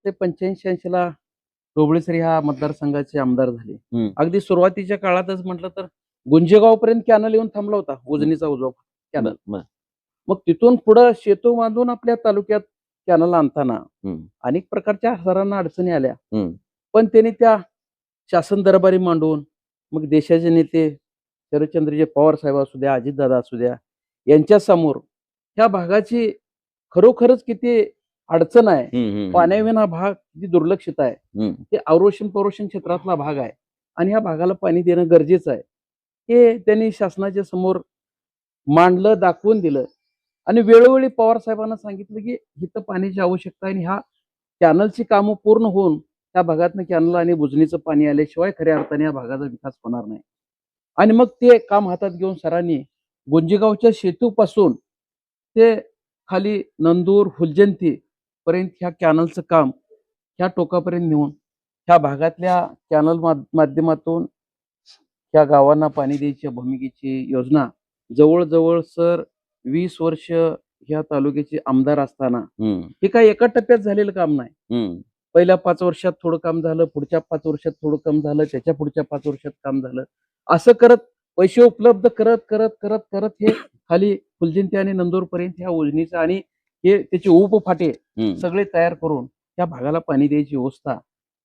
ते 85-86 ला ढोबळे सर ह्या मतदारसंघाचे आमदार झाले. अगदी सुरुवातीच्या काळातच म्हटलं तर गुंजेगाव पर्यंत कॅनल येऊन थांबला होता, उजनीचा उजवा कॅनल. मग तिथून पुढे शेतू बांधून आपल्या तालुक्यात कॅनल आणताना अनेक प्रकारच्या सरांना अडचणी आल्या. पण त्यांनी त्या शासन दरबारी मांडून मग देशाचे नेते शरदचंद्रजी पवार साहेब असू द्या, अजितदादा असू द्या, यांच्या समोर ह्या भागाची खरोखरच किती अडचण आहे. पाण्याविना भाग किती दुर्लक्षित आहे. ते अवरोषण परोषण क्षेत्रातला भाग आहे आणि ह्या भागाला पाणी देणं गरजेचं आहे. हे त्यांनी शासनाच्या समोर मांडलं, दाखवून दिलं आणि वेळोवेळी पवार साहेबांना सांगितलं की इथं पाण्याची आवश्यकता आहे आणि ह्या कॅनलची कामं पूर्ण होऊन त्या भागातनं कॅनल आणि बुजणीचं पाणी आल्याशिवाय खऱ्या अर्थाने या भागाचा विकास होणार नाही. आणि मग ते काम हातात घेऊन सरांनी गुंजेगावच्या सेतूपासून ते खाली नंदूर फुलजंती पर्यंत ह्या कॅनलचं काम ह्या टोकापर्यंत नेऊन ह्या भागातल्या कॅनल माध्यमातून ह्या गावांना पाणी द्यायच्या भूमिकेची योजना जवळजवळ सर 20 वर्ष ह्या तालुक्याचे आमदार असताना हे काही एका टप्प्यात झालेलं काम नाही. पहिल्या 5 वर्षात थोडं काम झालं, पुढच्या 5 वर्षात थोडं काम झालं, त्याच्या पुढच्या 5 वर्षात काम झालं. असं करत पैसे उपलब्ध करत करत करत करत हे खाली फुलजंती आणि नंदूर पर्यंत ह्या उजनीचं आणि हे त्याचे उपफाटे सगळे तयार करून त्या भागाला पाणी द्यायची व्यवस्था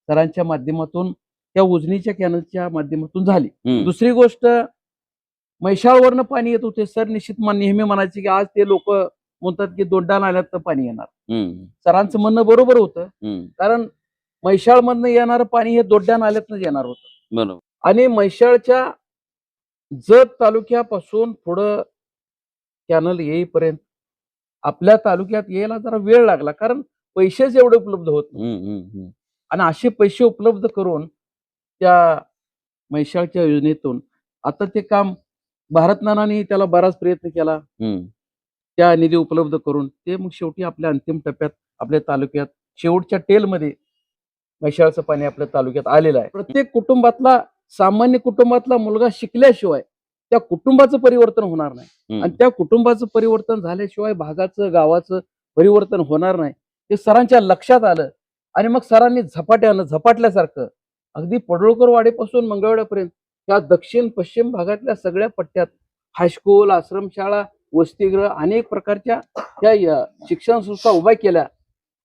सरांच्या माध्यमातून त्या उजनीच्या कॅनलच्या माध्यमातून झाली. दुसरी गोष्ट, म्हैसाळवरनं पाणी येत होते. सर निश्चित नेहमी म्हणायचे की आज ते लोक म्हणतात की दोड्डा नाल्यात तर पाणी येणार. सरांचं म्हणणं बरोबर होतं, कारण म्हैसाळमधनं येणारं पाणी हे दोड्डा नाल्यातनंच येणार होतं. बरोबर. आणि म्हैसाळच्या जत तालुक्यापासून पुढं कॅनल येईपर्यंत आपल्या तालुक्यात यायला जरा वेळ लागला, कारण पैसेच एवढे उपलब्ध होत नव्हते. आणि असे पैसे उपलब्ध करून त्या म्हैसाळच्या योजनेतून आता ते काम भारतनानाने त्याला बराच प्रयत्न केला, त्या निधी उपलब्ध करून ते मग शेवटी आपल्या अंतिम टप्प्यात आपल्या तालुक्यात शेवटच्या टेलमध्ये म्हैसाळचं पाणी आपल्या तालुक्यात आलेलं आहे. प्रत्येक कुटुंबातला, सामान्य कुटुंबातला मुलगा शिकल्याशिवाय त्या कुटुंबाचं परिवर्तन होणार नाही आणि त्या कुटुंबाचं परिवर्तन झाल्याशिवाय भागाचं, गावाचं परिवर्तन होणार नाही. हे सरांच्या लक्षात आलं आणि मग सरांनी झपाटल्यासारखं अगदी पडळकर वाडीपासून मंगळवेढ्यापर्यंत त्या दक्षिण पश्चिम भागातल्या सगळ्या पट्ट्यात हायस्कूल, आश्रमशाळा, वसतिगृह, अनेक प्रकारच्या त्या शिक्षण संस्था उभ्या केल्या.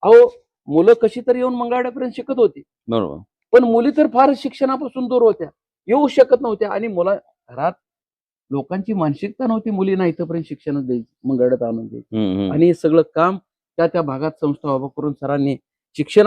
अहो, मुलं कशी तरी येऊन मंगळवेढ्यापर्यंत शिकत होती, बरोबर, पण मुली तर फार शिक्षणापासून दूर होत्या, येऊ शकत नव्हत्या. आणि घरात लोकांची मानसिकता नव्हती मुलींना इथपर्यंत शिक्षण द्यायची, मंगळवेढ्यात आणून द्यायची. आणि हे सगळं काम त्या भागात संस्था उभा करून सरांनी शिक्षणात